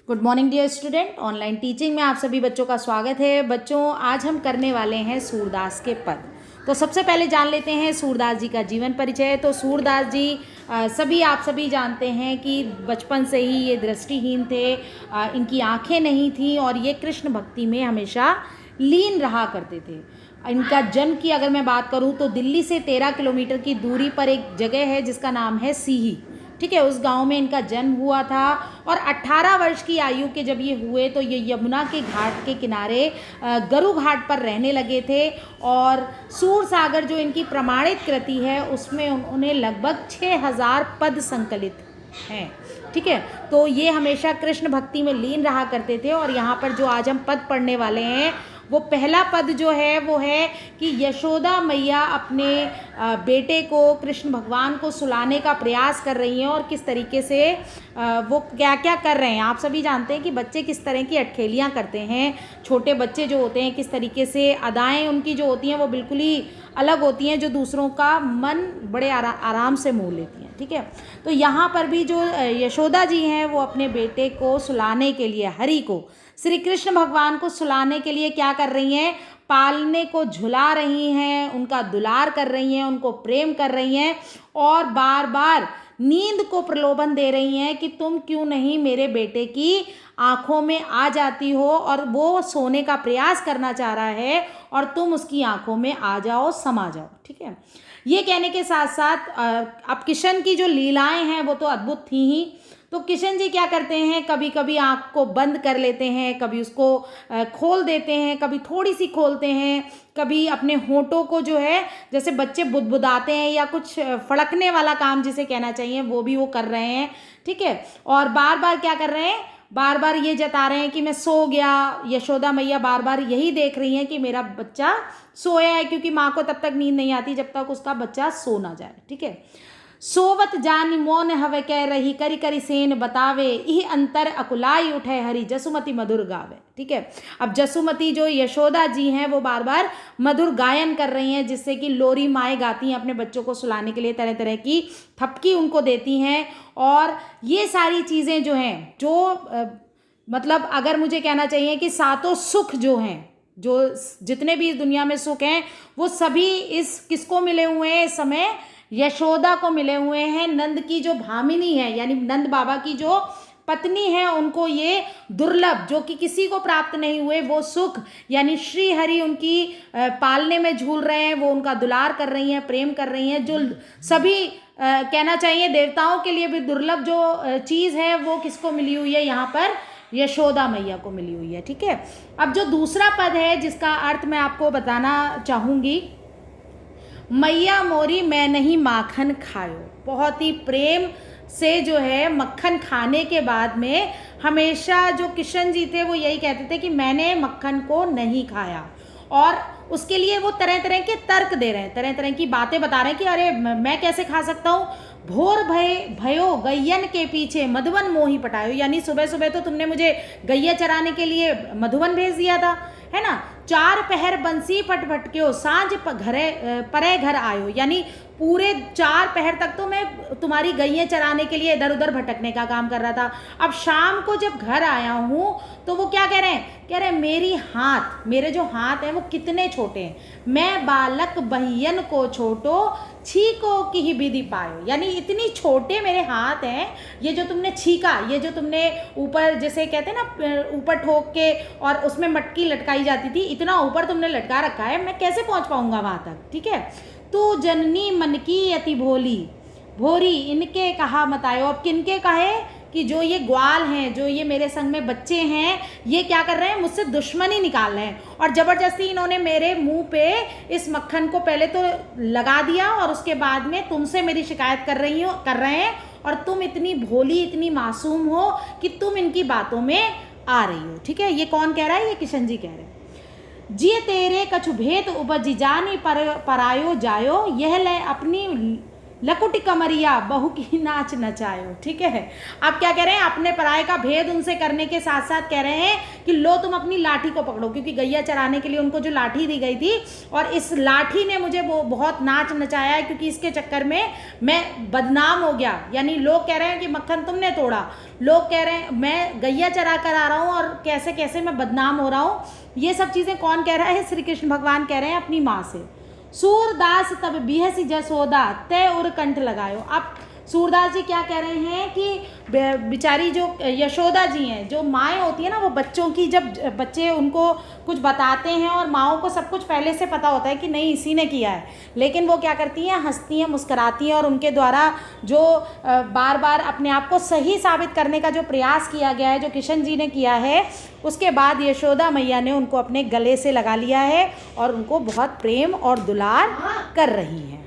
Good morning dear student. Online teaching में आप सभी बच्चों का स्वागत है। बच्चों, आज हम करने वाले हैं सूरदास के पद। तो सबसे पहले जान लेते हैं सूरदास जी का जीवन परिचय। तो सूरदास जी आप सभी जानते हैं कि बचपन से ही ये दृष्टिहीन थे, इनकी आंखें नहीं थीं और ये कृष्ण भक्ति में हमेशा लीन रहा करते थे। इनका जन्म की अगर मैं बात करूं तो दिल्ली से 13 किलोमीटर की दूरी पर एक जगह है जिसका नाम है सीही। ठीक है, उस गांव में इनका जन्म हुआ था और 18 वर्ष की आयु के जब ये हुए तो ये यमुना के घाट के किनारे गरु घाट पर रहने लगे थे। और सूर सागर जो इनकी प्रमाणित कृति है उसमें उन्होंने लगभग 6000 पद संकलित हैं। ठीक है, तो ये हमेशा कृष्ण भक्ति में लीन रहा करते थे। और यहाँ पर जो आज हम पद पढ़ने वाले हैं वो पहला पद जो है वो है कि यशोदा मैया अपने बेटे को कृष्ण भगवान को सुलाने का प्रयास कर रही हैं और किस तरीके से वो क्या क्या कर रहे हैं। आप सभी जानते हैं कि बच्चे किस तरह की अटखेलियाँ करते हैं। छोटे बच्चे जो होते हैं किस तरीके से अदाएं उनकी जो होती हैं वो बिल्कुल ही अलग होती हैं, जो दूसरों का मन बड़े आराम से मोह लेती हैं। ठीक है, तो यहाँ पर भी जो यशोदा जी हैं वो अपने बेटे को सुलाने के लिए, हरि को, श्री कृष्ण भगवान को सुलाने के लिए क्या कर रही हैं, पालने को झुला रही हैं, उनका दुलार कर रही हैं, उनको प्रेम कर रही हैं और बार बार नींद को प्रलोभन दे रही हैं कि तुम क्यों नहीं मेरे बेटे की आंखों में आ जाती हो। और वो सोने का प्रयास करना चाह रहा है और तुम उसकी आंखों में आ जाओ, समा जाओ। ठीक है, ये कहने के साथ साथ अब किशन की जो लीलाएं हैं वो तो अद्भुत थी ही। तो किशन जी क्या करते हैं, कभी कभी आँख को बंद कर लेते हैं, कभी उसको खोल देते हैं, कभी थोड़ी सी खोलते हैं, कभी अपने होठों को जो है जैसे बच्चे बुदबुदाते हैं या कुछ फड़कने वाला काम जिसे कहना चाहिए वो भी वो कर रहे हैं। ठीक है, और बार बार क्या कर रहे हैं, बार बार ये जता रहे हैं कि मैं सो गया। यशोदा मैया बार बार यही देख रही हैं कि मेरा बच्चा सोया है, क्योंकि माँ को तब तक नींद नहीं आती जब तक उसका बच्चा सो ना जाए। ठीक है, सोवत जानी मौन हवे कह रही, करी करी सेन बतावे, इह अंतर अकुलाई उठे हरि, जसुमती मधुर गावे। ठीक है, अब जसुमती जो यशोदा जी हैं वो बार बार मधुर गायन कर रही हैं, जिससे कि लोरी माएँ गाती हैं अपने बच्चों को सुलाने के लिए, तरह तरह की थपकी उनको देती हैं। और ये सारी चीज़ें जो हैं, जो मतलब अगर मुझे कहना चाहिए कि सातों सुख जो हैं, जो जितने भी इस दुनिया में सुख हैं वो सभी इस किसको मिले हुए हैं, इस समय यशोदा को मिले हुए हैं। नंद की जो भामिनी है, यानी नंद बाबा की जो पत्नी है, उनको ये दुर्लभ, जो कि किसी को प्राप्त नहीं हुए, वो सुख, यानी श्री हरि उनकी पालने में झूल रहे हैं, वो उनका दुलार कर रही हैं, प्रेम कर रही हैं। जो सभी कहना चाहिए देवताओं के लिए भी दुर्लभ जो चीज़ है वो किसको मिली हुई है, यहाँ पर यशोदा मैया को मिली हुई है। ठीक है, अब जो दूसरा पद है जिसका अर्थ मैं आपको बताना चाहूँगी, मैया मोरी मैं नहीं माखन खायो। बहुत ही प्रेम से जो है मक्खन खाने के बाद में हमेशा जो किशन जी थे वो यही कहते थे कि मैंने मक्खन को नहीं खाया। और उसके लिए वो तरह तरह के तर्क दे रहे हैं, तरह तरह की बातें बता रहे हैं कि अरे मैं कैसे खा सकता हूँ। भोर भयो गैयन के पीछे मधुवन मोही पटायो, यानी सुबह सुबह तो तुमने मुझे गैया चराने के लिए मधुवन भेज दिया था, है ना। 4 पहर बंसी पटपटक्यो, सांझ परे घर आयो, यानी पूरे 4 पहर तक तो मैं तुम्हारी गैयें चराने के लिए इधर उधर भटकने का काम कर रहा था। अब शाम को जब घर आया हूँ तो वो क्या कह रहे हैं, कह रहे हैं मेरे जो हाथ हैं वो कितने छोटे हैं, मैं बालक बहियन को छोटो छीको की ही विधि पायो, यानी इतनी छोटे मेरे हाथ हैं। ये जो तुमने छीका, ये जो तुमने ऊपर जैसे कहते हैं ना, ऊपर ठोक के और उसमें मटकी लटकाई जाती थी, इतना ऊपर तुमने लटका रखा है, मैं कैसे पहुंच पाऊंगा वहां तक। ठीक है, तू जननी मन की अति भोली भोरी, इनके कहा मतायो। अब किनके कहे कि जो ये ग्वाल हैं, जो ये मेरे संग में बच्चे हैं, ये क्या कर रहे हैं, मुझसे दुश्मनी निकाल रहे हैं और ज़बरदस्ती इन्होंने मेरे मुंह पे इस मक्खन को पहले तो लगा दिया और उसके बाद में तुमसे मेरी शिकायत कर रहे हैं। और तुम इतनी भोली, इतनी मासूम हो कि तुम इनकी बातों में आ रही हो। ठीक है, ये कौन कह रहा है, ये किशन जी कह रहे हैं। जिये तेरे कछु भेद उपजी जानी परायो जायो, यह ले अपनी लकुटी कमरिया बहू की नाच नचायो। ठीक है, अब क्या कह रहे हैं, अपने पराये का भेद उनसे करने के साथ साथ कह रहे हैं कि लो तुम अपनी लाठी को पकड़ो, क्योंकि गैया चराने के लिए उनको जो लाठी दी गई थी, और इस लाठी ने मुझे वो बहुत नाच नचाया है, क्योंकि इसके चक्कर में मैं बदनाम हो गया। यानी लोग कह रहे हैं कि मक्खन तुमने तोड़ा, लोग कह रहे हैं मैं गैया चरा कर आ रहा हूँ और कैसे कैसे मैं बदनाम हो रहा हूँ। ये सब चीज़ें कौन कह रहा है, श्री कृष्ण भगवान कह रहे हैं अपनी माँ से। सूरदास तब बिहसी जसोदा तय उर कंठ लगायो। अब सूरदास जी क्या कह रहे हैं कि बेचारी जो यशोदा जी हैं, जो माएँ होती है ना, वो बच्चों की, जब बच्चे उनको कुछ बताते हैं और माँओं को सब कुछ पहले से पता होता है कि नहीं इसी ने किया है, लेकिन वो क्या करती हैं, हंसती हैं, मुस्कुराती हैं, और उनके द्वारा जो बार बार अपने आप को सही साबित करने का जो प्रयास किया गया है, जो किशन जी ने किया है, उसके बाद यशोदा मैया ने उनको अपने गले से लगा लिया है और उनको बहुत प्रेम और दुलार कर रही हैं।